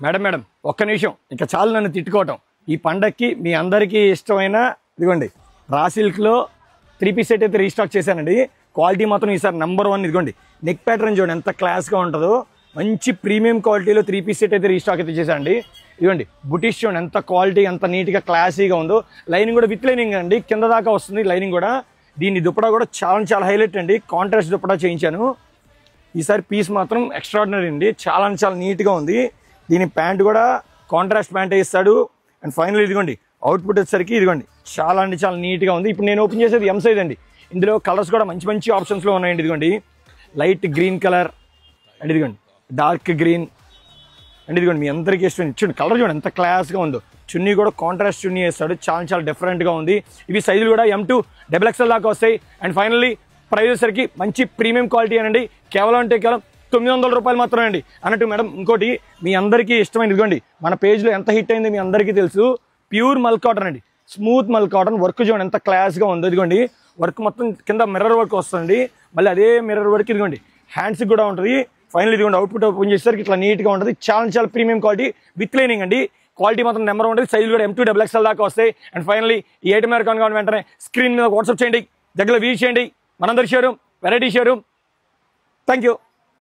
Madam madam ఒక్క నిమిషం ఇంకా చాలు నన్ను తిట్టుకోవటం. ఈ పండక్కి మీ అందరికీ ఇష్టమైన ఇదిగోండి రా సిల్క్లో 3 పీస్ సెట్ అయితే రీస్టాక్ చేశానండి. క్వాలిటీ మాత్రం ఈసారి నెంబర్ 1. ఇదిగోండి నెక్ ప్యాటర్న్ చూడండి ఎంత క్లాస్గా ఉంటుందో. మంచి ప్రీమియం క్వాలిటీలో 3 పీస్ సెట్ అయితే రీస్టాక్ అయితే చేశానండి. ఇదిగోండి బుటీస్ చూడండి ఎంత క్వాలిటీ ఎంత నీట్గా క్లాసీగా ఉందో. లైనింగ్ కూడా విత్ లైనింగ్ అండి, కింద దాకా వస్తుంది లైనింగ్ కూడా. దీని దుప్పటా కూడా చాలా హైలైట్ అండి, కాంట్రాస్ట్ దుప్పటా చేయించాను. ఈసారి పీస్ మాత్రం ఎక్స్ట్రాడినరీ అండి, చాలా నీట్గా ఉంది. దీని ప్యాంట్ కూడా కాంట్రాస్ట్ ప్యాంట్ ఇస్తాడు. అండ్ ఫైనల్ ఇదిగోండి అవుట్పుట్ వచ్చేసరికి ఇదిగోండి చాలా నీట్గా ఉంది. ఇప్పుడు నేను ఓపెన్ చేసేది ఎం సైజ్ అండి. ఇందులో కలర్స్ కూడా మంచి ఆప్షన్స్లో ఉన్నాయండి. ఇదిగోండి లైట్ గ్రీన్ కలర్ అండ్ ఇదిగోండి డార్క్ గ్రీన్ అండ్ ఇదిగోండి మీ అందరికీ ఇష్టం చూడండి కలర్ చూడండి ఎంత క్లాస్గా ఉందో. చున్నీ కూడా కాంట్రాస్ట్ చున్నీ వేస్తాడు, చాలా డిఫరెంట్గా ఉంది. ఇవి సైజులు కూడా M2 XXL దాకా వస్తాయి. అండ్ ఫైనల్లీ ప్రైస్ వచ్చేసరికి మంచి ప్రీమియం క్వాలిటీ అనండి. కేవలం 900 రూపాయలు మాత్రమే అండి. అన్నట్టు మేడం ఇంకోటి మీ అందరికీ ఇష్టమైనది ఇదిగోండి మన పేజ్లో ఎంత హిట్ అయిందో మీ అందరికీ తెలుసు. ప్యూర్ మల్ కాటన్ అండి, స్మూత్ మల్ కాటన్. వర్క్ చూడండి ఎంత క్లాస్గా ఉందో. ఇదిగోండి వర్క్ మొత్తం కింద మిర్రర్ వర్క్ వస్తుంది. మళ్ళీ అదే మిర్రర్ వర్క్ ఇదిగోండి హ్యాండ్స్కి కూడా ఉంటుంది. ఫైనల్ ఇదిగోండి అవుట్పుట్ ఓపెన్ చేసేసరికి ఇట్లా నీట్గా ఉంటుంది. చాలా ప్రీమియం క్వాలిటీ విత్ లైనింగ్ అండి. క్వాలిటీ మాత్రం నెంబర్ ఉంటుంది. సైజులు కూడా M2 XXL దాకా వస్తాయి. అండ్ ఫైనల్లీ ఈ ఐటమ్ ఎవరు కావాలి వెంటనే స్క్రీన్ మీద వాట్సాప్ చేయండి, దగ్గర వీల్ చేయండి. మనందరి showroom variety showroom. Thank you.